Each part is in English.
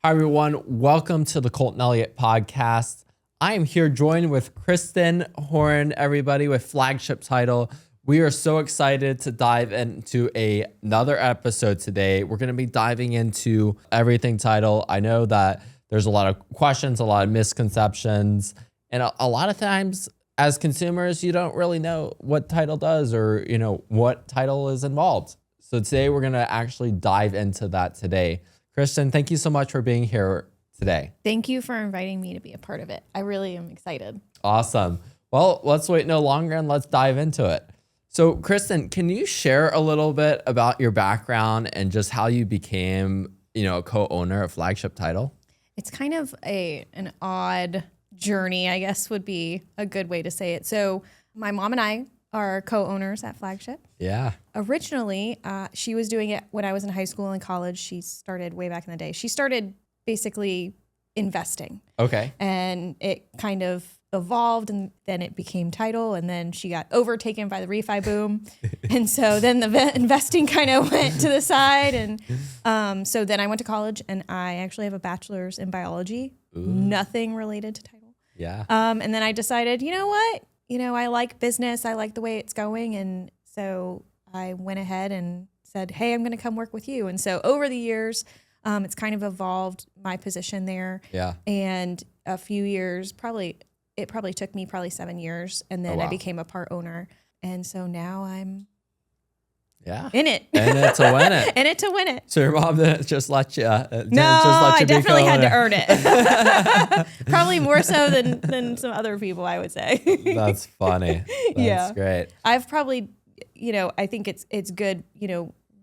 Hi, everyone. Welcome to the Colton Elliott podcast. I am here joined with Kristin Horne, everybody, with Flagship Title. We are so excited to dive into another episode today. We're going to be diving into everything title. I know that there's a lot of questions, a lot of misconceptions, and a lot of times as consumers, you don't really know what title does or, what title is involved. So today we're going to actually dive into that today. Kristin, thank you so much for being here today. Thank you for inviting me to be a part of it. I really am excited. Awesome. Well, let's wait no longer and let's dive into it. So Kristin, can you share a little bit about your background and just how you became, a co-owner of Flagship Title? It's kind of an odd journey, I guess would be a good way to say it. So my mom and I are co-owners at Flagship. Yeah. Originally, she was doing it when I was in high school and college. She started way back in the day. She started basically investing. Okay. And it kind of evolved, and then it became Title, and then she got overtaken by the refi boom. And so then the investing kind of went to the side. And so then I went to college, and I actually have a bachelor's in biology, nothing related to Title. Yeah. And then I decided, you know what? I like business. I like the way it's going. And so I went ahead and said, hey, I'm going to come work with you. And so over the years, it's kind of evolved my position there. Yeah. And a few years, it probably took me 7 years. And then I became a part owner. And so now I'm in it. In it to win it. In it to win it. So your mom didn't just let you I definitely had to earn it. Probably more so than some other people, I would say. That's funny. That's great. I've probably, I think it's good,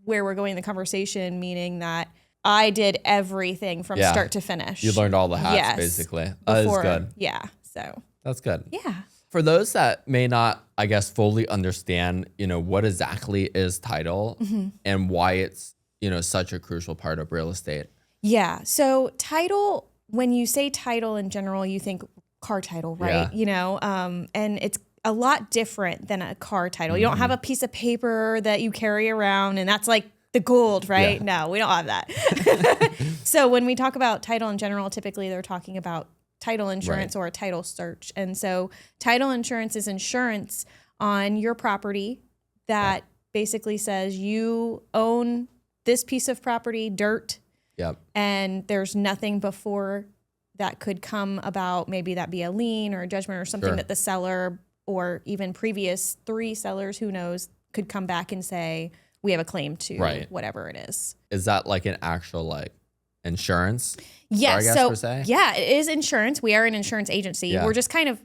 where we're going in the conversation, meaning that I did everything from start to finish. You learned all the hats, basically. That is good. Yeah. So that's good. Yeah. For those that may not, I guess, fully understand, what exactly is title and why it's, such a crucial part of real estate. Yeah. So title, when you say title in general, you think car title, right? Yeah. And it's a lot different than a car title. You don't have a piece of paper that you carry around and that's like the gold, right? Yeah. No, we don't have that. So when we talk about title in general, typically they're talking about title insurance or a title search. And so title insurance is insurance on your property that basically says you own this piece of property, dirt, and there's nothing before that could come about. Maybe that be a lien or a judgment or something that the seller or even previous 3 sellers, who knows, could come back and say, we have a claim to whatever it is. Is that like an actual insurance? Yes. Yeah, it is insurance. We are an insurance agency. Yeah. We're just kind of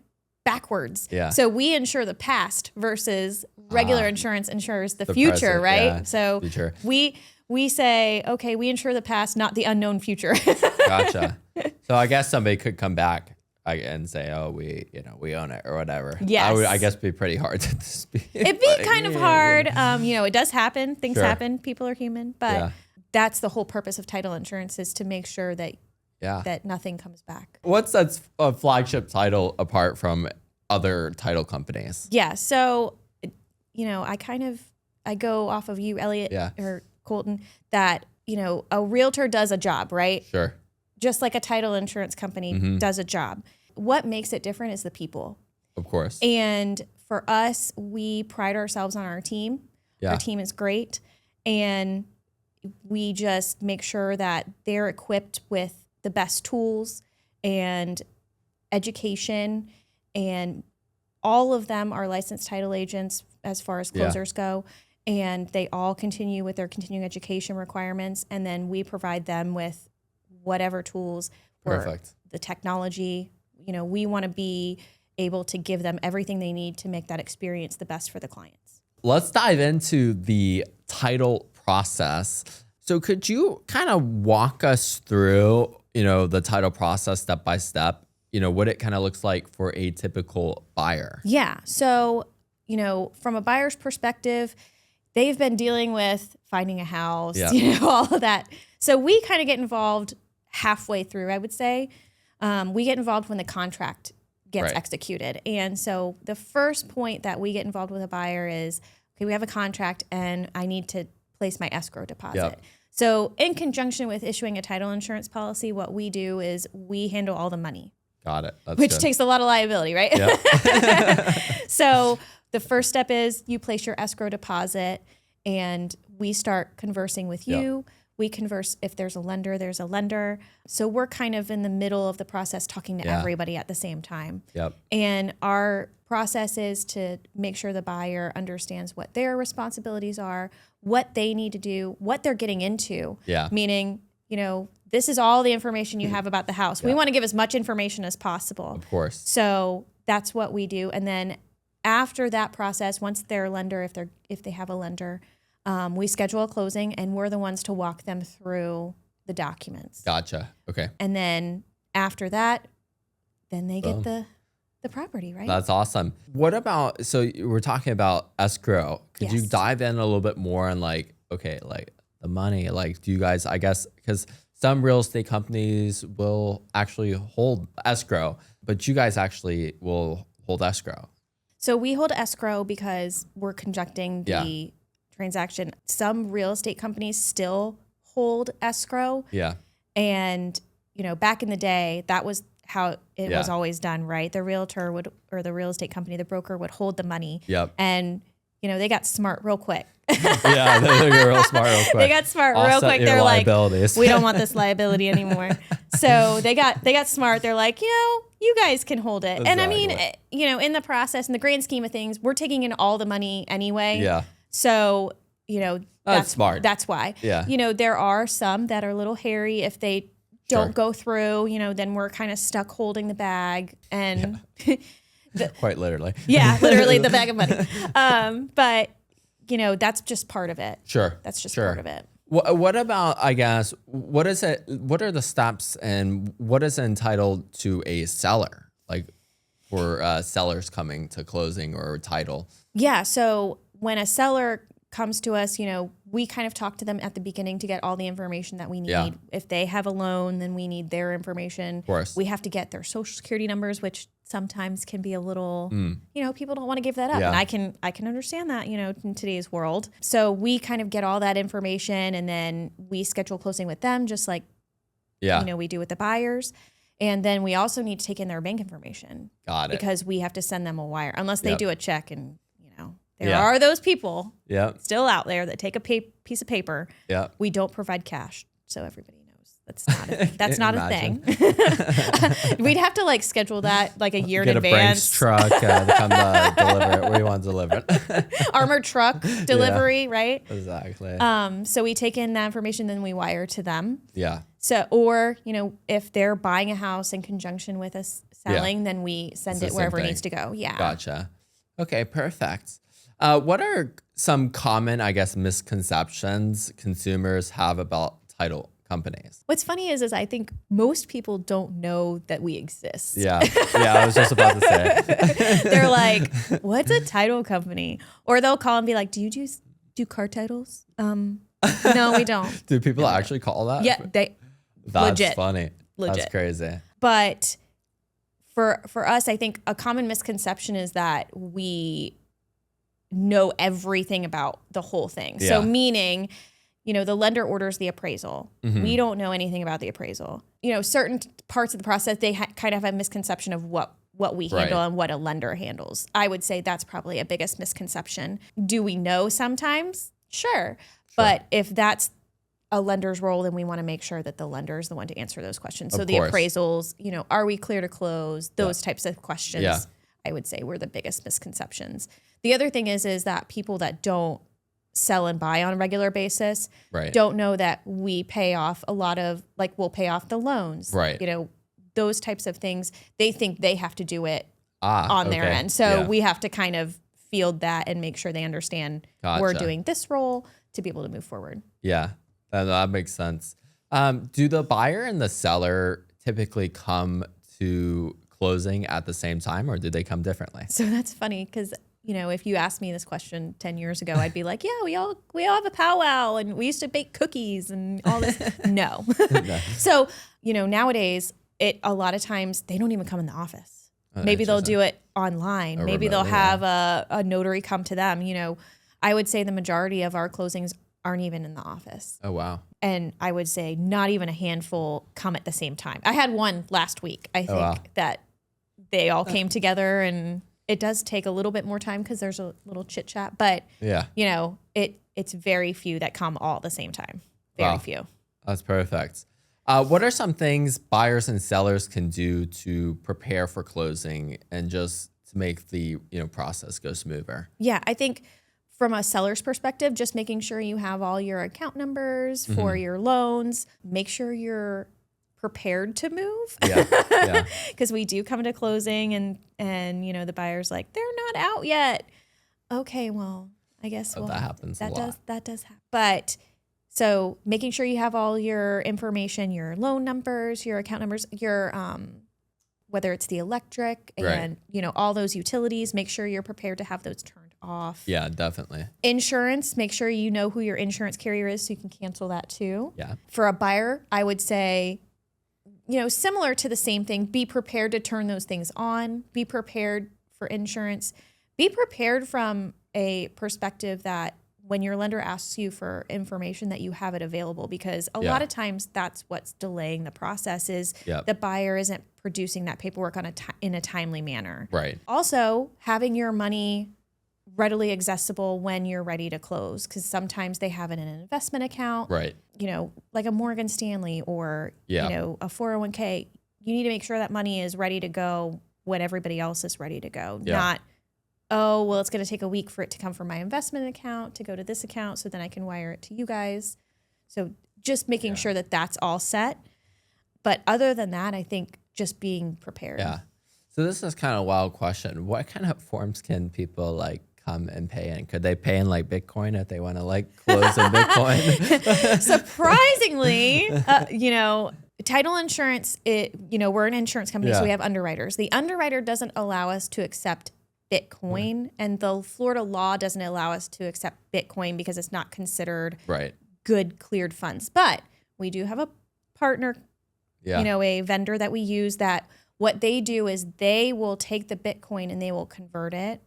backwards. Yeah. So we insure the past versus regular insurance insures the future, present, right? Yeah. So future. We say, okay, we insure the past, not the unknown future. Gotcha. So I guess somebody could come back and say, oh, we own it or whatever. Yes. I guess it'd be pretty hard to dispute. It'd be kind of hard. It does happen. Things happen. People are human. But that's the whole purpose of title insurance, is to make sure that that nothing comes back. What sets a Flagship Title apart from other title companies? Yeah. So, I go off of you, Elliott, or Colton, that, a realtor does a job, right? Sure. Just like a title insurance company does a job. What makes it different is the people. Of course. And for us, we pride ourselves on our team. Yeah. Our team is great. And we just make sure that they're equipped with the best tools and education, and all of them are licensed title agents as far as closers go. And they all continue with their continuing education requirements. And then we provide them with whatever tools or the technology. We want to be able to give them everything they need to make that experience the best for the clients. Let's dive into the title process. So could you kind of walk us through, the title process step by step, what it kind of looks like for a typical buyer? Yeah. So, from a buyer's perspective, they've been dealing with finding a house, all of that. So we kind of get involved halfway through, I would say. We get involved when the contract gets executed. And so the first point that we get involved with a buyer is, okay, we have a contract and I need to place my escrow deposit. Yep. So in conjunction with issuing a title insurance policy, what we do is we handle all the money. Got it. That's which good. takes a lot of liability, right? Yeah. So the first step is you place your escrow deposit and we start conversing with you. Yep. We converse, if there's a lender, there's a lender. So we're kind of in the middle of the process talking to everybody at the same time. Yep. And our process is to make sure the buyer understands what their responsibilities are, what they need to do, what they're getting into. Yeah. Meaning, you know, this is all the information you have about the house. We want to give as much information as possible. Of course. So that's what we do. And then after that process, once they're a lender, if they have a lender, we schedule a closing and we're the ones to walk them through the documents. Gotcha. Okay. And then after that, then they get the property, right? That's awesome. What about, so we're talking about escrow. Could you dive in a little bit more on like, okay, like the money, like do you guys, I guess, because some real estate companies will actually hold escrow, but you guys actually will hold escrow. So we hold escrow because we're conducting the transaction. Some real estate companies still hold escrow. Yeah. And, you know, back in the day, that was how it was always done, right? The realtor would, or the real estate company, the broker would hold the money. Yep. And, you know, they got smart real quick. Yeah, they got real smart real quick. They got smart real quick. They're like, we don't want this liability anymore. So they got smart. They're like, you know, you guys can hold it. Exactly. And I mean, you know, in the process, in the grand scheme of things, we're taking in all the money anyway. Yeah. So, you know, that's smart. That's why. Yeah. You know, there are some that are a little hairy. If they don't go through, you know, then we're kind of stuck holding the bag and quite literally. Yeah, literally the bag of money. But you know, that's just part of it. Sure. That's just part of it. What about, I guess, what is it? What are the steps and what is entitled to a seller? Like for sellers coming to closing or title? Yeah. So when a seller comes to us, you know, we kind of talk to them at the beginning to get all the information that we need. Yeah. If they have a loan, then we need their information. Of course. We have to get their social security numbers, which sometimes can be a little, you know, people don't want to give that up. Yeah. And I can understand that, you know, in today's world. So we kind of get all that information and then we schedule closing with them, just like, you know, we do with the buyers. And then we also need to take in their bank information. Got it. Because we have to send them a wire, unless they do a check and, there are those people still out there that take a piece of paper. Yeah. We don't provide cash, so everybody knows that's not a thing. We'd have to like schedule that like a year in advance. Get a Brinks truck to come deliver it where you want to deliver it. Armored truck delivery, right? Exactly. So we take in that information, then we wire to them. Yeah. So, or, you know, if they're buying a house in conjunction with us selling, then we send it wherever it needs to go. Yeah. Gotcha. Okay, perfect. What are some common, I guess, misconceptions consumers have about title companies? What's funny is I think most people don't know that we exist. Yeah, I was just about to say. They're like, what's a title company? Or they'll call and be like, do you do car titles? No, we don't. Do people actually call that? Yeah, That's legit. Funny. Legit. That's crazy. But for us, I think a common misconception is that we know everything about the whole thing. Yeah. So meaning, you know, the lender orders the appraisal. Mm-hmm. We don't know anything about the appraisal. You know, certain parts of the process, they kind of have a misconception of what we handle and what a lender handles. I would say that's probably a biggest misconception. Do we know sometimes? Sure. But if that's a lender's role, then we want to make sure that the lender is the one to answer those questions. So the appraisals, you know, are we clear to close? Those types of questions, I would say, were the biggest misconceptions. The other thing is that people that don't sell and buy on a regular basis don't know that we pay off a lot of, like, we'll pay off the loans. Right. You know, those types of things. They think they have to do it on their end. So we have to kind of field that and make sure they understand we're doing this role to be able to move forward. Yeah, that makes sense. Do the buyer and the seller typically come to closing at the same time, or do they come differently? So that's funny because, you know, if you asked me this question 10 years ago, I'd be like, yeah, we all have a powwow and we used to bake cookies and all this. No. So, you know, nowadays, a lot of times they don't even come in the office. Maybe they'll do it online. Maybe they'll have a notary come to them. You know, I would say the majority of our closings aren't even in the office. Oh, wow. And I would say not even a handful come at the same time. I had one last week, I think, that they all came together, and it does take a little bit more time because there's a little chit chat, but you know, it's very few that come all at the same time. Very few. That's perfect. What are some things buyers and sellers can do to prepare for closing and just to make the process go smoother? Yeah, I think from a seller's perspective, just making sure you have all your account numbers for your loans. Make sure you're prepared to move. Yeah. Because we do come to closing and the buyer's like, they're not out yet. Okay, well, I guess that happens a lot. That does happen. But so making sure you have all your information, your loan numbers, your account numbers, your whether it's the electric and all those utilities, make sure you're prepared to have those turned off. Yeah, definitely. Insurance, make sure you know who your insurance carrier is so you can cancel that too. Yeah. For a buyer, I would say, similar to the same thing, be prepared to turn those things on, be prepared for insurance, be prepared from a perspective that when your lender asks you for information that you have it available, because a lot of times that's what's delaying the process is the buyer isn't producing that paperwork in a timely manner. Right. Also, having your money readily accessible when you're ready to close, because sometimes they have it in an investment account, right? Like a Morgan Stanley or a 401k. You need to make sure that money is ready to go when everybody else is ready to go. Not, oh, well, it's going to take a week for it to come from my investment account to go to this account, so then I can wire it to you guys. So just making sure that that's all set. But other than that, I think just being prepared. Yeah. So this is kind of a wild question. What kind of forms can people come and pay in? Could they pay in Bitcoin if they want to close in Bitcoin? Surprisingly, title insurance, we're an insurance company, so we have underwriters. The underwriter doesn't allow us to accept Bitcoin, and the Florida law doesn't allow us to accept Bitcoin because it's not considered good cleared funds. But we do have a partner, a vendor that we use that what they do is they will take the Bitcoin and they will convert it.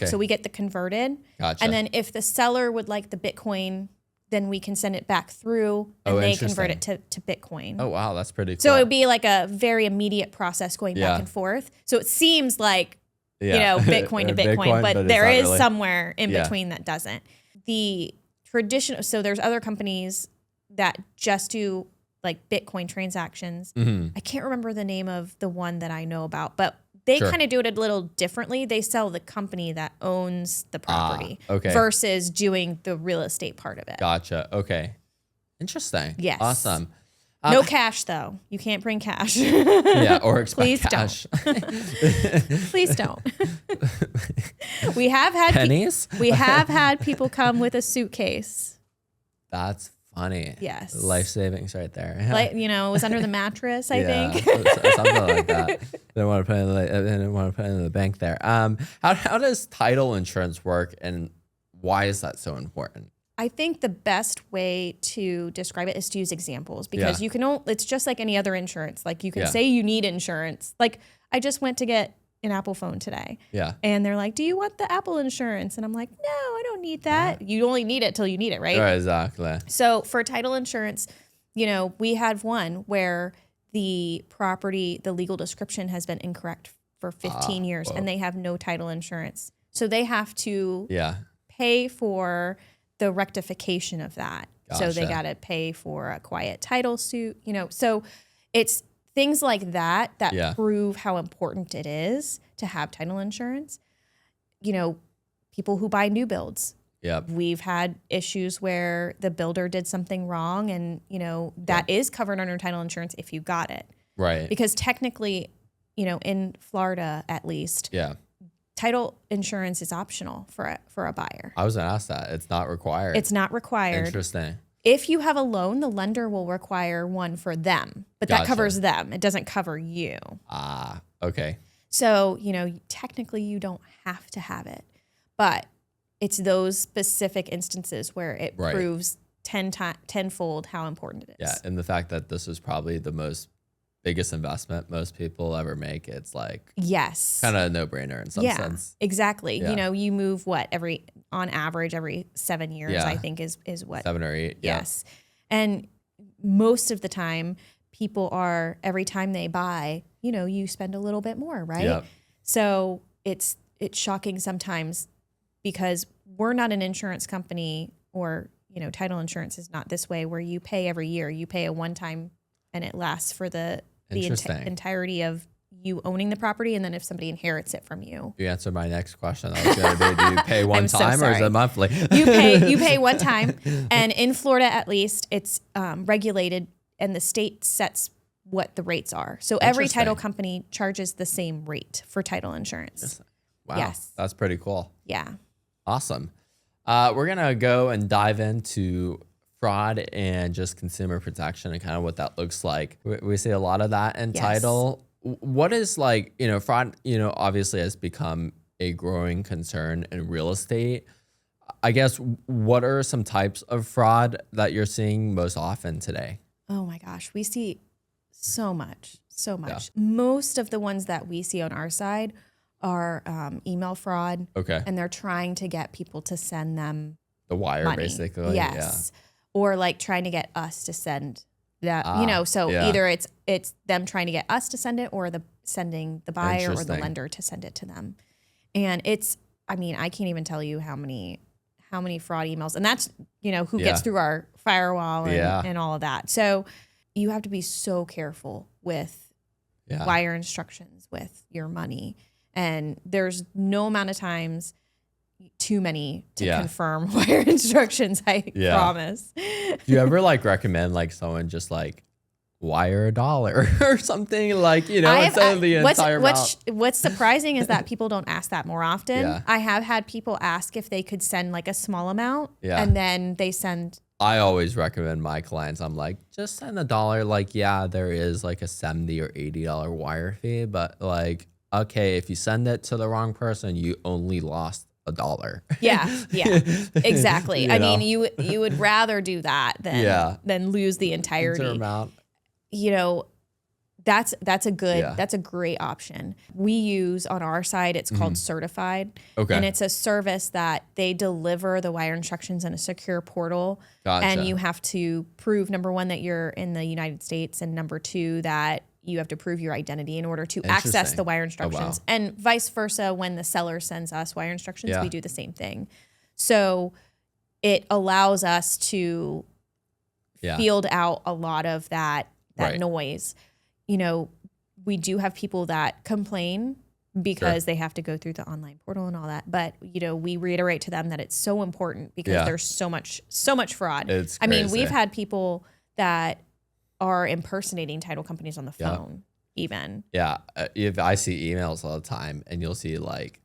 So we get the converted. Gotcha. And then if the seller would like the Bitcoin, then we can send it back through and they convert it to Bitcoin. Oh, wow. That's pretty cool. So it would be a very immediate process going back and forth. So it seems like, Bitcoin to Bitcoin, but there is really somewhere in between that doesn't. The traditional, so there's other companies that just do Bitcoin transactions. I can't remember the name of the one that I know about, but they kind of do it a little differently. They sell the company that owns the property versus doing the real estate part of it. Gotcha. Okay. Interesting. Yes. Awesome. No cash though. You can't bring cash. Or expect Please cash. Don't. Please don't. We have had pennies. We have had people come with a suitcase. That's funny. Yes. Life savings right there. It was under the mattress, I think. Something like that. They want to put it in the bank there. How does title insurance work, and why is that so important? I think the best way to describe it is to use examples, because you can it's just like any other insurance. You can say you need insurance. I just went to get an Apple phone today. Yeah. And they're like, do you want the Apple insurance? And I'm like, no, I don't need that. You only need it till you need it, right? Right, exactly. So for title insurance, we had one where the property, the legal description has been incorrect for 15 years and they have no title insurance. So they have to pay for the rectification of that. Gotcha. So they got to pay for a quiet title suit, so it's things like that prove how important it is to have title insurance. People who buy new builds. Yep. We've had issues where the builder did something wrong and, that is covered under title insurance if you got it. Right. Because technically, in Florida at least, title insurance is optional for a buyer. I was going to ask that. It's not required. It's not required. Interesting. If you have a loan, the lender will require one for them, but that covers them. It doesn't cover you. Okay. So, technically you don't have to have it, but it's those specific instances where it proves tenfold how important it is. Yeah, and the fact that this is probably the most biggest investment most people ever make. It's like Yes. kind of a no-brainer in some sense. Exactly. Yeah. You know, you move on average every 7 years, Yeah. I think is what. 7 or 8. Yes. And most of the time people are, every time they buy, you know, you spend a little bit more, right? Yep. So it's shocking sometimes because we're not an insurance company, or, you know, title insurance is not this way where you pay every year. You pay a one-time and it lasts for the entirety of you owning the property, and then if somebody inherits it from you. You answered my next question. I was going to do you pay one time or is it monthly? You pay one time, and in Florida at least, it's regulated, and the state sets what the rates are. So every title company charges the same rate for title insurance. Wow. Yes. That's pretty cool. Yeah. Awesome. We're going to go and dive into fraud and just consumer protection and kind of what that looks like. We see a lot of that in title. What is like, you know, fraud, you know, obviously has become a growing concern in real estate. I guess, what are some types of fraud that you're seeing most often today? Oh my gosh. We see so much. Yeah. Most of the ones that we see on our side are email fraud. Okay. And they're trying to get people to send them the wire, money. basically. Yes. Yeah. Or like trying to get us to send that, you know, so either it's them trying to get us to send it, or sending the buyer or the lender to send it to them. And I mean, I can't even tell you how many fraud emails, and that's, you know, who gets through our firewall and all of that. So you have to be so careful with wire instructions with your money. And there's no amount of times too many to confirm wire instructions, I promise. Do you ever like recommend like someone just like wire $1 or something, like, you know, instead of the entire amount? What's surprising is that people don't ask that more often. Yeah. I have had people ask if they could send like a small amount, and then they send. I always recommend my clients, I'm like, just send $1. Like, yeah, there is like a $70 or $80 wire fee, but like, okay, if you send it to the wrong person, you only lost $1. Yeah, exactly. I mean, you would rather do that than lose the entirety. Amount. You know, that's a great option. We use on our side, it's called Certified. Okay. And it's a service that they deliver the wire instructions in a secure portal. Gotcha. And you have to prove, number one, that you're in the United States, and number two, that you have to prove your identity in order to access the wire instructions. Oh, wow. And vice versa, when the seller sends us wire instructions, we do the same thing. So it allows us to field out a lot of that noise. You know, we do have people that complain because they have to go through the online portal and all that. But, you know, we reiterate to them that it's so important because there's so much fraud. It's crazy. I mean, we've had people that are impersonating title companies on the phone even. Yeah. If I see emails all the time, and you'll see like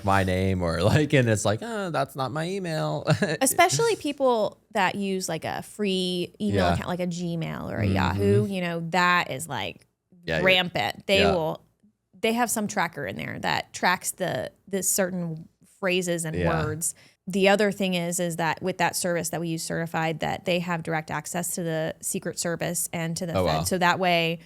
my name, or like, and it's like, oh, that's not my email. Especially people that use like a free email account, like a Gmail or a Yahoo, you know, that is like rampant. They have some tracker in there that tracks the certain phrases and words. The other thing is that with that service that we use, Certified, that they have direct access to the Secret Service and to the Fed. Wow. So that way,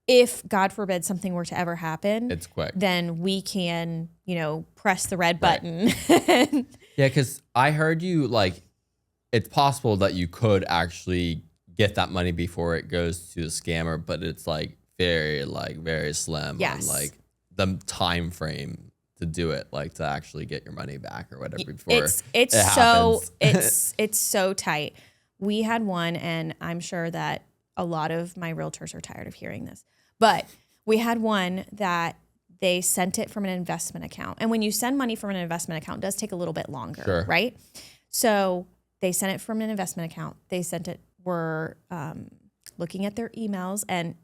if God forbid something were to ever happen, it's quick. Then we can, you know, press the red button. Yeah, because I heard you like, it's possible that you could actually get that money before it goes to a scammer, but it's like very slim on like the time frame to do it, like to actually get your money back or whatever before it's so tight. We had one, and I'm sure that a lot of my realtors are tired of hearing this, but we had one that they sent it from an investment account. And when you send money from an investment account, it does take a little bit longer, right? So they sent it from an investment account. They sent it, were looking at their emails, and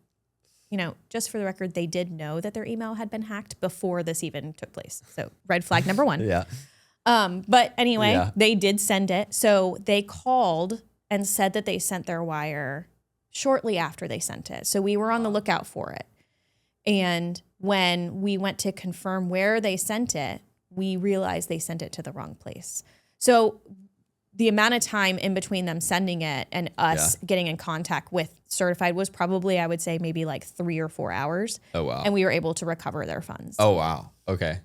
you know, just for the record, they did know that their email had been hacked before this even took place. So red flag number one. But anyway, they did send it. So they called and said that they sent their wire shortly after they sent it. So we were on the lookout for it. And when we went to confirm where they sent it, we realized they sent it to the wrong place. So the amount of time in between them sending it and us getting in contact with certified was probably, I would say, maybe like 3 or 4 hours. Oh, wow. And we were able to recover their funds. Oh, wow. Okay.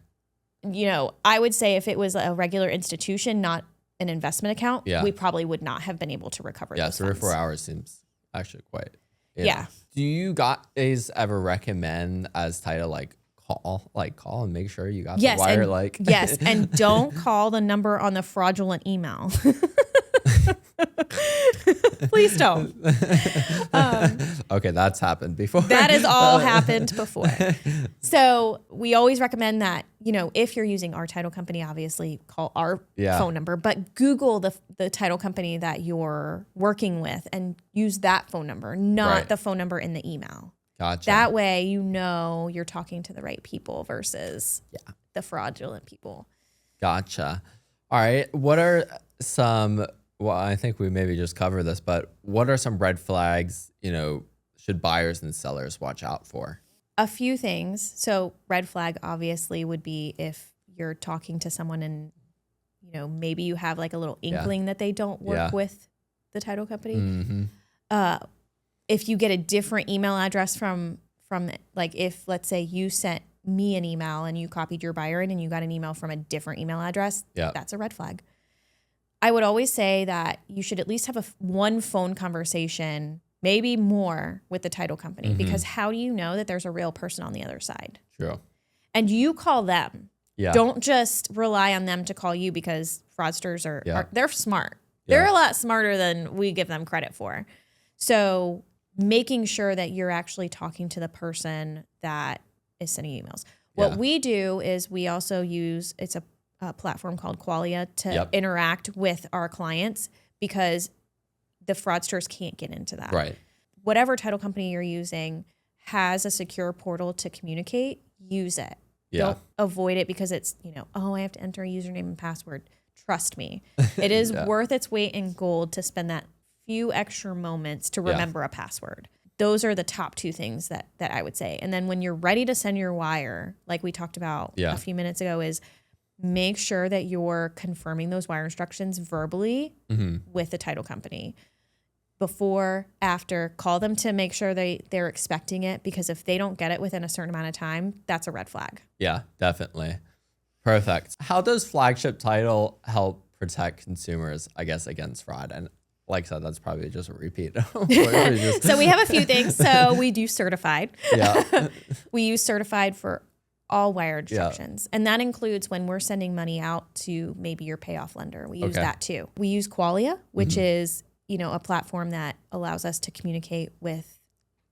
You know, I would say if it was a regular institution, not an investment account, we probably would not have been able to recover those 3 or funds. 4 hours seems actually quite. Yeah. Do you guys ever recommend as title, like, call and make sure you got the wire? Yes, and don't call the number on the fraudulent email. Please don't. Okay, that's happened before. That has all happened before. So we always recommend that, you know, if you're using our title company, obviously call our phone number, but Google the title company that you're working with and use that phone number, not the phone number in the email. Gotcha. That way, you know, you're talking to the right people versus the fraudulent people. Gotcha. All right. What are some, well, I think we maybe just covered this, but what are some red flags, you know, should buyers and sellers watch out for? A few things. So red flag obviously would be if you're talking to someone and, you know, maybe you have like a little inkling that they don't work with the title company. Mm-hmm. If you get a different email address from like, if let's say you sent me an email and you copied your buyer in and you got an email from a different email address, that's a red flag. I would always say that you should at least have one phone conversation, maybe more, with the title company, because how do you know that there's a real person on the other side? True. And you call them. Yeah. Don't just rely on them to call you, because fraudsters are they're smart. They're a lot smarter than we give them credit for. So making sure that you're actually talking to the person that is sending emails. What we do is we also use, it's a platform called Qualia to interact with our clients, because the fraudsters can't get into that. Right. Whatever title company you're using has a secure portal to communicate, use it. Don't avoid it because it's, you know, I have to enter a username and password. Trust me. It is worth its weight in gold to spend that few extra moments to remember a password. Those are the top two things that I would say. And then when you're ready to send your wire, like we talked about a few minutes ago, is make sure that you're confirming those wire instructions verbally with the title company. Before, after, call them to make sure they're expecting it, because if they don't get it within a certain amount of time, that's a red flag. Yeah, definitely. Perfect. How does Flagship Title help protect consumers, I guess, against fraud? And like I said, that's probably just a repeat. So we have a few things. So we do certified. Yeah. We use certified for all wire instructions. And that includes when we're sending money out to maybe your payoff lender. We use that too. We use Qualia, which is, you know, a platform that allows us to communicate with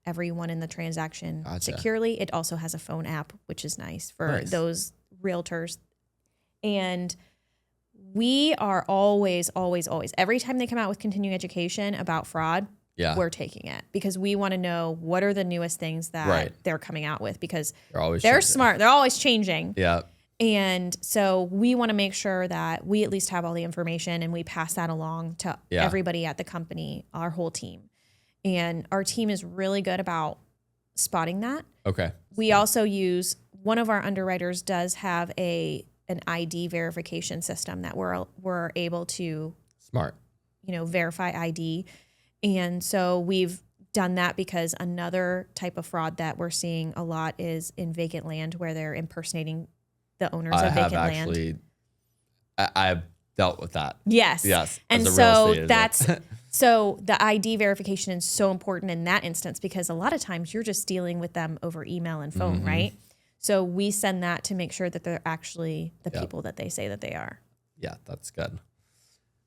everyone in the transaction securely. It also has a phone app, which is nice for those realtors. And we are always, every time they come out with continuing education about fraud, we're taking it, because we want to know what are the newest things that they're coming out with, because they're smart. They're always changing. Yeah. And so we want to make sure that we at least have all the information and we pass that along to everybody at the company, our whole team. And our team is really good about spotting that. Okay. We also use, one of our underwriters does have an ID verification system that we're able to verify ID. And so we've done that because another type of fraud that we're seeing a lot is in vacant land, where they're impersonating the owners of vacant land. I've dealt with that. Yes. And so so the ID verification is so important in that instance, because a lot of times you're just dealing with them over email and phone, right? So we send that to make sure that they're actually the people that they say that they are. Yeah, that's good.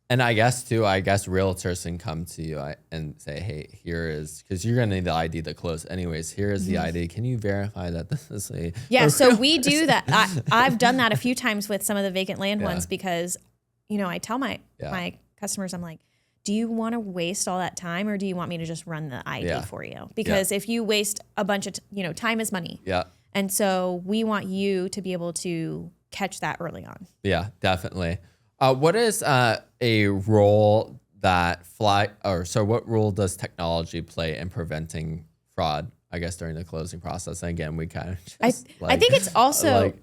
And I guess realtors can come to you and say, hey, here is, because you're going to need the ID to close anyways. Here is the ID. Can you verify that this is a so we do that. I've done that a few times with some of the vacant land ones, because, you know, I tell my customers, I'm like, do you want to waste all that time, or do you want me to just run the ID for you? Because if you waste a bunch of, time is money. Yeah. And so we want you to be able to catch that early on. Yeah, definitely. What is a role that what role does technology play in preventing fraud, I guess, during the closing process? And again, we kind of I think it's also,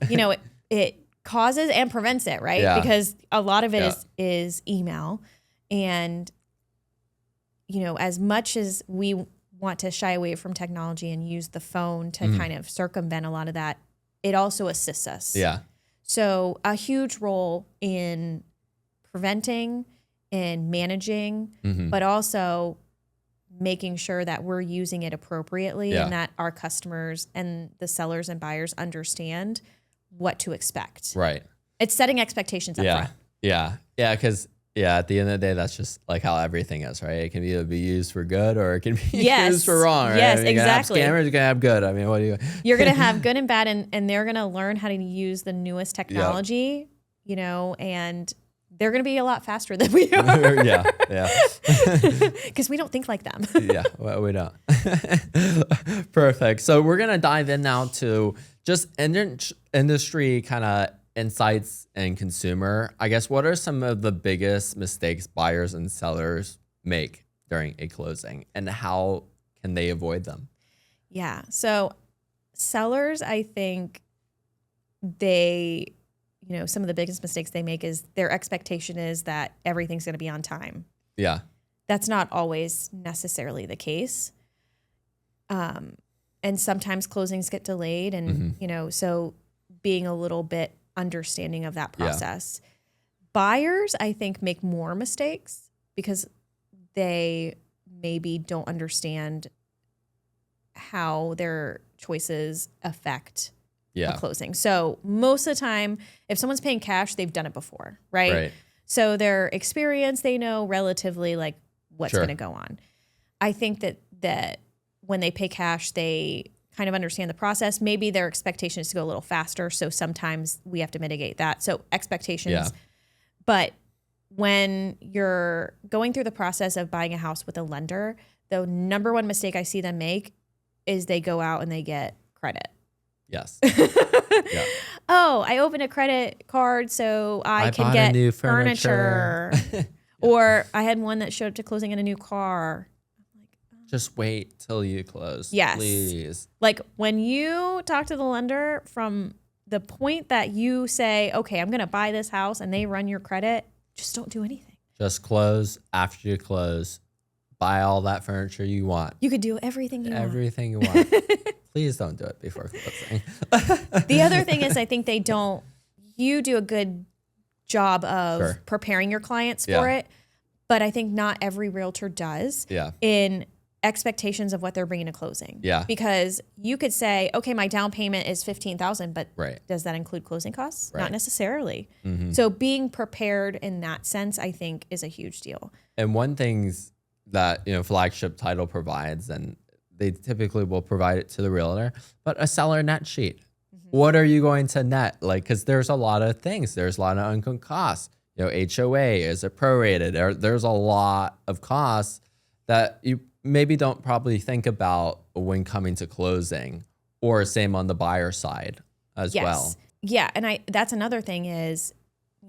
it causes and prevents it, right? Yeah. Because a lot of it is email. And, as much as we want to shy away from technology and use the phone to kind of circumvent a lot of that, it also assists us. Yeah. So a huge role in preventing and managing, but also making sure that we're using it appropriately and that our customers and the sellers and buyers understand what to expect. Right. It's setting expectations up front. Yeah. Yeah. Because at the end of the day, that's just like how everything is, right? It can either be used for good or it can be used for wrong, right? Yes, I mean, exactly. You can have scammers, you can have good. I mean, what do you... You're going to have good and bad, and they're going to learn how to use the newest technology, and they're going to be a lot faster than we are. Yeah. Because we don't think like them. Yeah, well, we don't. Perfect. So we're going to dive in now to just industry kind of insights and consumer. I guess, what are some of the biggest mistakes buyers and sellers make during a closing, and how can they avoid them? Yeah. So sellers, I think they, some of the biggest mistakes they make is their expectation is that everything's going to be on time. Yeah. That's not always necessarily the case. And sometimes closings get delayed, and, so being a little bit understanding of that process. Yeah. Buyers, I think, make more mistakes because they maybe don't understand how their choices affect a closing. So most of the time, if someone's paying cash, they've done it before, right? So their experience, they know relatively like what's going to go on. I think that when they pay cash, they kind of understand the process. Maybe their expectation is to go a little faster. So sometimes we have to mitigate that. So expectations. Yeah. But when you're going through the process of buying a house with a lender, the number one mistake I see them make is they go out and they get credit. Yes. Oh, I opened a credit card so I can get new furniture. Or I had one that showed up to closing in a new car. Just wait till you close. Yes. Please. Like when you talk to the lender, from the point that you say, okay, I'm going to buy this house, and they run your credit, just don't do anything. Just close. After you close, buy all that furniture you want. You could do everything you want. Everything you want. Please don't do it before closing. The other thing is, I think you do a good job of preparing your clients for it, but I think not every realtor does in expectations of what they're bringing to closing. Yeah. Because you could say, okay, my down payment is $15,000, but does that include closing costs? Not necessarily. Mm-hmm. So being prepared in that sense, I think, is a huge deal. And one thing that, Flagship Title provides, and they typically will provide it to the realtor, but a seller net sheet. Mm-hmm. What are you going to net? Because there's a lot of things. There's a lot of uncon costs. HOA, is it prorated? There's a lot of costs that you maybe don't probably think about when coming to closing, or same on the buyer side as well. Yeah. And that's another thing is,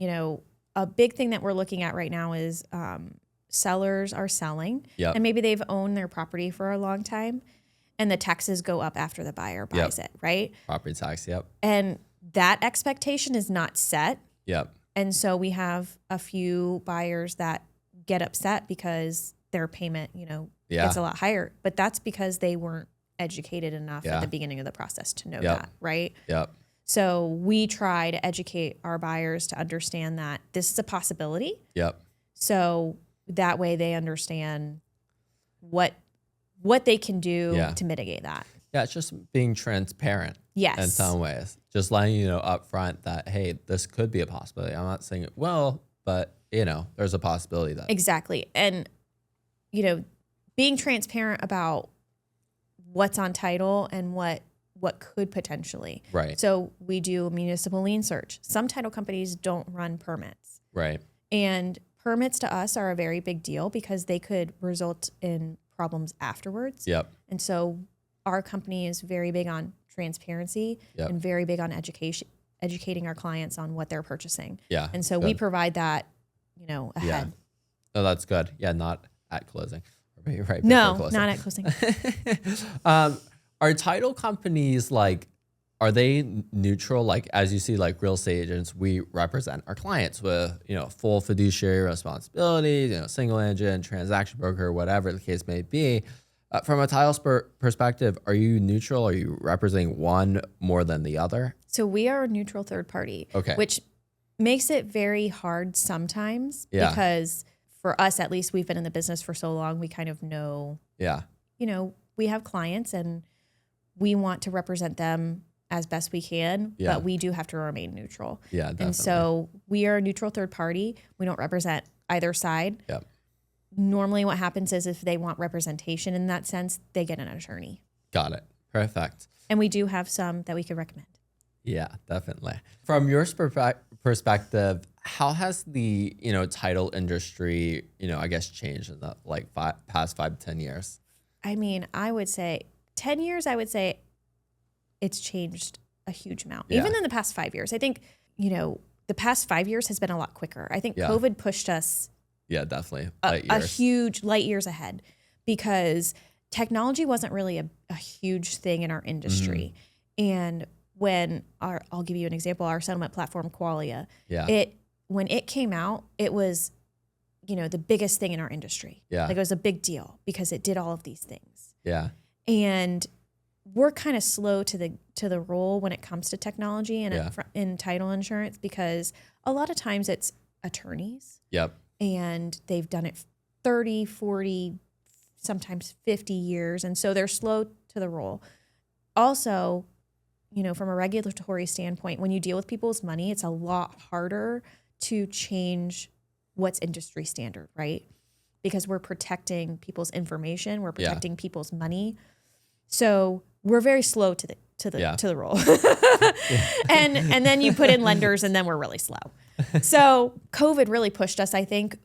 a big thing that we're looking at right now is sellers are selling and maybe they've owned their property for a long time, and the taxes go up after the buyer buys it, right? Property tax, And that expectation is not set. And so we have a few buyers that get upset because their payment, gets a lot higher, but that's because they weren't educated enough at the beginning of the process to know that, right? So we try to educate our buyers to understand that this is a possibility. So that way they understand what they can do to mitigate that. Yeah, it's just being transparent. Yes. In some ways. Just letting you know up front that, hey, this could be a possibility. I'm not saying it will, but there's a possibility that. Exactly. And being transparent about what's on title and what could potentially. Right. So we do a municipal lien search. Some title companies don't run permits. Right. And permits to us are a very big deal because they could result in problems afterwards. And so our company is very big on transparency and very big on educating our clients on what they're purchasing. And so we provide that, ahead. Oh, that's good. Yeah, not at closing. No, not at closing. Are title companies are they neutral? Like, as you see, like real estate agents, we represent our clients with, full fiduciary responsibilities, single agent, transaction broker, whatever the case may be. From a title perspective, are you neutral? Are you representing one more than the other? So we are a neutral third party, okay, which makes it very hard sometimes because for us, at least, we've been in the business for so long, we kind of know, we have clients and we want to represent them as best we can, but we do have to remain neutral. Yeah, definitely. And so we are a neutral third party. We don't represent either side. Yep. Normally what happens is if they want representation in that sense, they get an attorney. Got it. Perfect. And we do have some that we could recommend. Yeah, definitely. From your perspective, how has the, title industry, I guess changed in the past 5 to 10 years? I mean, I would say 10 years, I would say it's changed a huge amount. Yeah. Even in the past 5 years. I think, the past 5 years has been a lot quicker. I think COVID pushed us definitely a huge light years ahead because technology wasn't really a huge thing in our industry. And when I'll give you an example, our settlement platform, Qualia, when it came out, it was, the biggest thing in our industry. Yeah. Like it was a big deal because it did all of these things. Yeah. And we're kind of slow to the roll when it comes to technology and in title insurance because a lot of times it's attorneys. Yep. And they've done it 30, 40, sometimes 50 years. And so they're slow to the roll. Also, from a regulatory standpoint, when you deal with people's money, it's a lot harder to change what's industry standard, right? Because we're protecting people's information, we're protecting people's money. So we're very slow to the roll. And then you put in lenders and then we're really slow. So COVID really pushed us, I think,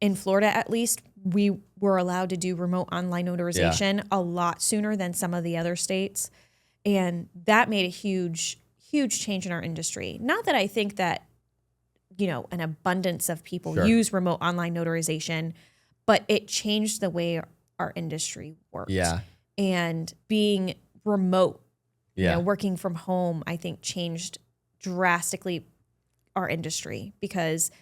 in Florida at least, we were allowed to do remote online notarization a lot sooner than some of the other states. And that made a huge, huge change in our industry. Not that I think that, an abundance of people use remote online notarization, but it changed the way our industry works. Yeah. And being remote, working from home, I think changed drastically our industry because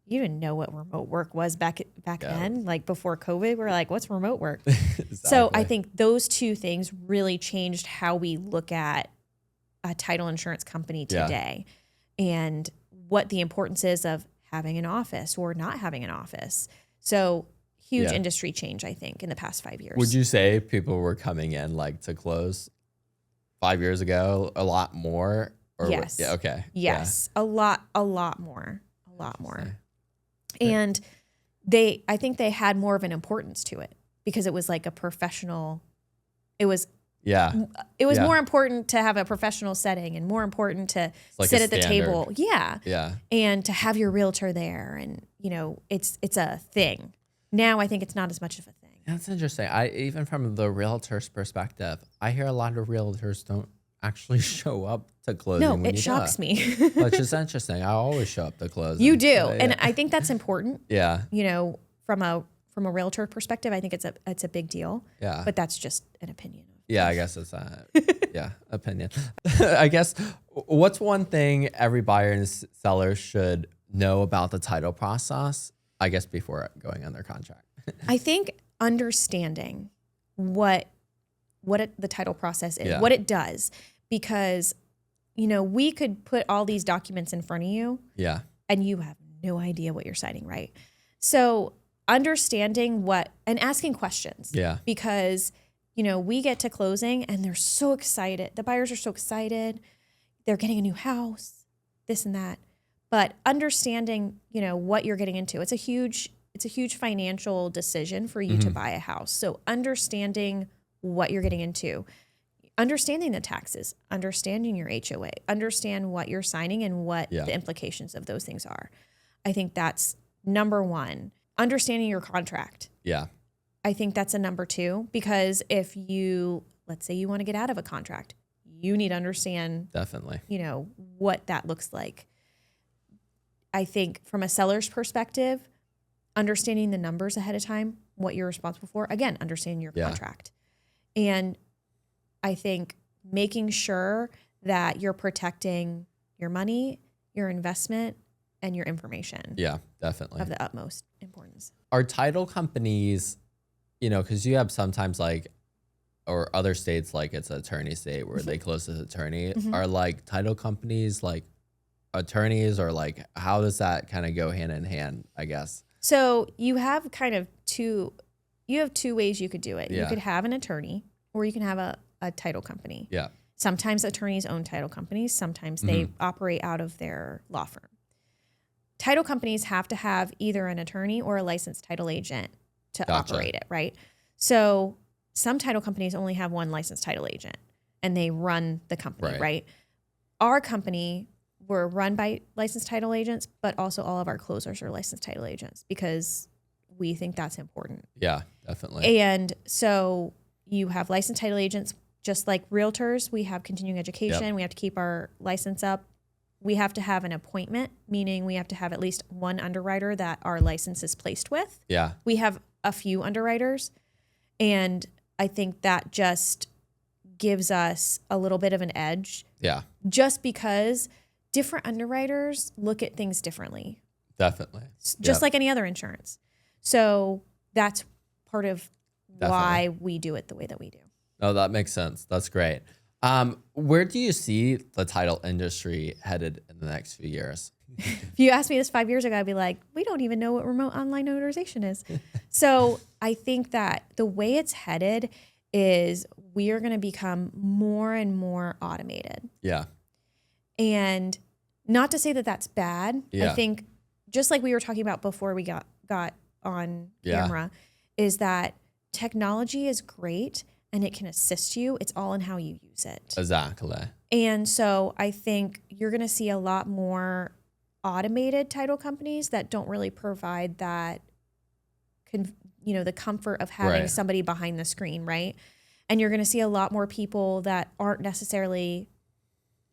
you didn't know what remote work was back then. Like before COVID, we're like, what's remote work? Exactly. So I think those two things really changed how we look at a title insurance company today and what the importance is of having an office or not having an office. So huge industry change, I think, in the past 5 years. Would you say people were coming in to close 5 years ago a lot more? Or yes. Okay. Yes. Yeah. A lot more. And I think they had more of an importance to it because it was like a professional, it was more important to have a professional setting and more important to sit at the table. Yeah. Yeah. And to have your realtor there. And, it's a thing. Now I think it's not as much of a thing. That's interesting. Even from the realtor's perspective, I hear a lot of realtors don't actually show up to closing. No, it shocks me. Which is interesting. I always show up to closing. You do. And I think that's important. Yeah. From a realtor perspective, I think it's a big deal. Yeah. But that's just an opinion. Yeah, I guess it's opinion. I guess what's one thing every buyer and seller should know about the title process, I guess, before going under contract? I think understanding what the title process is, what it does, because, we could put all these documents in front of you and you have no idea what you're signing, right? So understanding and asking questions, because, we get to closing and they're so excited. The buyers are so excited. They're getting a new house, this and that. But understanding, what you're getting into, it's a huge financial decision for you to buy a house. So understanding what you're getting into, understanding the taxes, understanding your HOA, understand what you're signing and what the implications of those things are. I think that's number one. Understanding your contract. Yeah. I think that's a number two, because if let's say you want to get out of a contract, you need to understand, definitely, what that looks like. I think from a seller's perspective, understanding the numbers ahead of time, what you're responsible for, again, understanding your contract. And I think making sure that you're protecting your money, your investment, and your information. Yeah, definitely. Of the utmost importance. Are title companies, you know, because you have sometimes like, or other states like it's an attorney state where they close as attorney. Are like title companies like attorneys, or like how does that kind of go hand in hand, I guess? So you have kind of two ways you could do it. Yeah. You could have an attorney, or you can have a title company. Yeah. Sometimes attorneys own title companies. Sometimes they operate out of their law firm. Title companies have to have either an attorney or a licensed title agent to operate it, right? So some title companies only have one licensed title agent and they run the company, right? Our company, we're run by licensed title agents, but also all of our closers are licensed title agents because we think that's important. Yeah, definitely. And so you have licensed title agents, just like realtors. We have continuing education. We have to keep our license up. We have to have an appointment, meaning we have to have at least one underwriter that our license is placed with. Yeah. We have a few underwriters, and I think that just gives us a little bit of an edge. Yeah. Just because different underwriters look at things differently. Definitely. Just like any other insurance. So that's part of why we do it the way that we do. Oh, that makes sense. That's great. Where do you see the title industry headed in the next few years? If you asked me this 5 years ago, I'd be like, we don't even know what remote online notarization is. So I think that the way it's headed is we are going to become more and more automated. Yeah. And not to say that that's bad. Yeah. I think just like we were talking about before we got on camera, is that technology is great and it can assist you. It's all in how you use it. Exactly. And so I think you're going to see a lot more automated title companies that don't really provide that, the comfort of having somebody behind the screen, right? And you're going to see a lot more people that aren't necessarily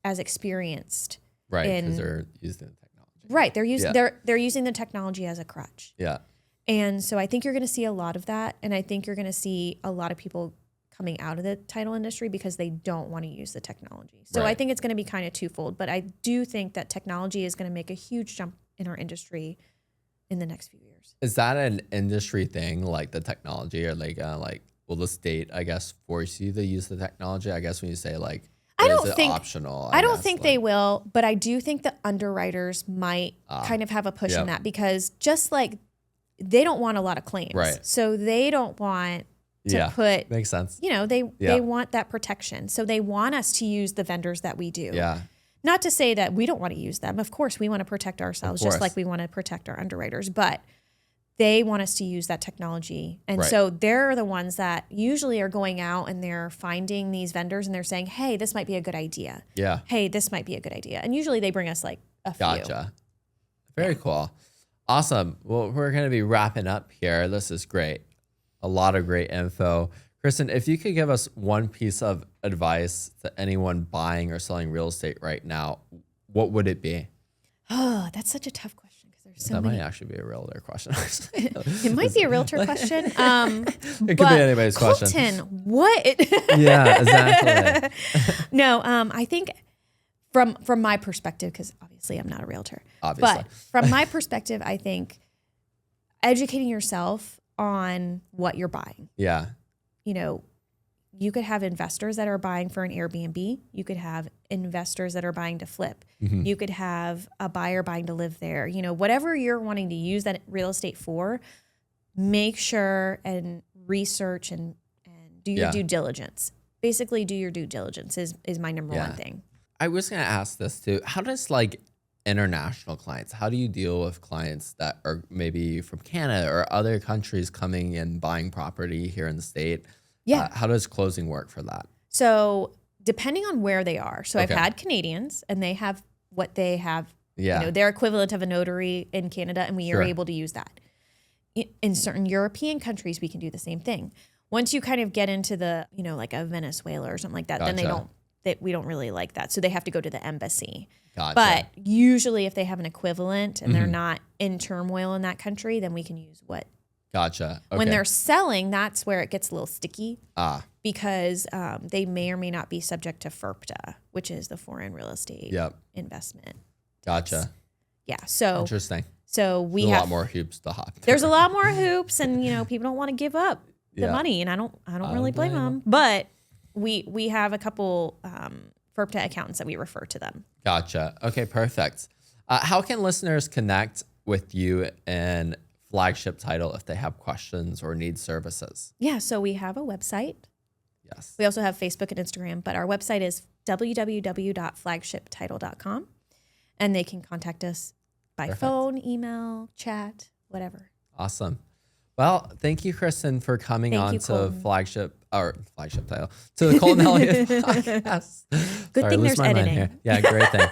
as experienced. Right, because they're using the technology. Right, they're using the technology as a crutch. Yeah. And so I think you're going to see a lot of that, and I think you're going to see a lot of people coming out of the title industry because they don't want to use the technology. So I think it's going to be kind of twofold, but I do think that technology is going to make a huge jump in our industry in the next few years. Is that an industry thing, like the technology, or like will the state, I guess, force you to use the technology? I guess when you say like, I don't think optional. I don't think they will, but I do think the underwriters might kind of have a push in that, because just like they don't want a lot of claims, right? So they don't want to put, makes sense. They want that protection. So they want us to use the vendors that we do. Yeah. Not to say that we don't want to use them. Of course, we want to protect ourselves just like we want to protect our underwriters, but they want us to use that technology. And so they're the ones that usually are going out and they're finding these vendors and they're saying, hey, this might be a good idea. Yeah. Hey, this might be a good idea. And usually they bring us like a few. Gotcha. Very cool. Awesome. Well, we're going to be wrapping up here. This is great. A lot of great info. Kristin, if you could give us one piece of advice to anyone buying or selling real estate right now, what would it be? Oh, that's such a tough question because there's so that many. Might actually be a realtor question. It might be a realtor question. It could be anybody's question. Colton, what? Yeah, exactly. No, I think from my perspective, because obviously I'm not a realtor, obviously. But from my perspective, I think educating yourself on what you're buying. Yeah. You could have investors that are buying for an Airbnb. You could have investors that are buying to flip. Mm-hmm. You could have a buyer buying to live there. Whatever you're wanting to use that real estate for, make sure and research and do your due diligence. Basically, do your due diligence is my number one thing. I was going to ask this too. How does international clients, how do you deal with clients that are maybe from Canada or other countries coming and buying property here in the state? Yeah. How does closing work for that? So depending on where they are. So I've had Canadians and they have what they have, their equivalent of a notary in Canada, and we are able to use that. In certain European countries, we can do the same thing. Once you kind of get into the, like a Venezuela or something like that, then we don't really like that. So they have to go to the embassy. Gotcha. But usually if they have an equivalent and they're not in turmoil in that country, then we can use what. Gotcha. Okay. When they're selling, that's where it gets a little sticky. because they may or may not be subject to FIRPTA, which is the Foreign Real Estate Investment. Gotcha. Yeah. So interesting. So we There's have a lot more hoops to hop through. There's a lot more hoops, and people don't want to give up the money, and I don't really blame them. But we have a couple FIRPTA accountants that we refer to them. Gotcha. Okay, perfect. How can listeners connect with you and Flagship Title if they have questions or need services? Yeah, so we have a website. Yes. We also have Facebook and Instagram, but our website is www.flagshiptitle.com, and they can contact us by phone, email, chat, whatever. Awesome. Well, thank you, Kristin, for coming on to Flagship Title, to the Colton Elliott podcast. Good thing there's editing. Here. Yeah, great thing.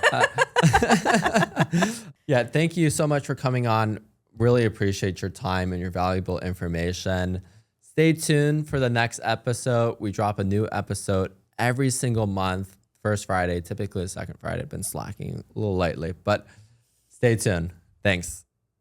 Yeah, thank you so much for coming on. Really appreciate your time and your valuable information. Stay tuned for the next episode. We drop a new episode every single month, first Friday, typically the second Friday. I've been slacking a little lately, but stay tuned. Thanks.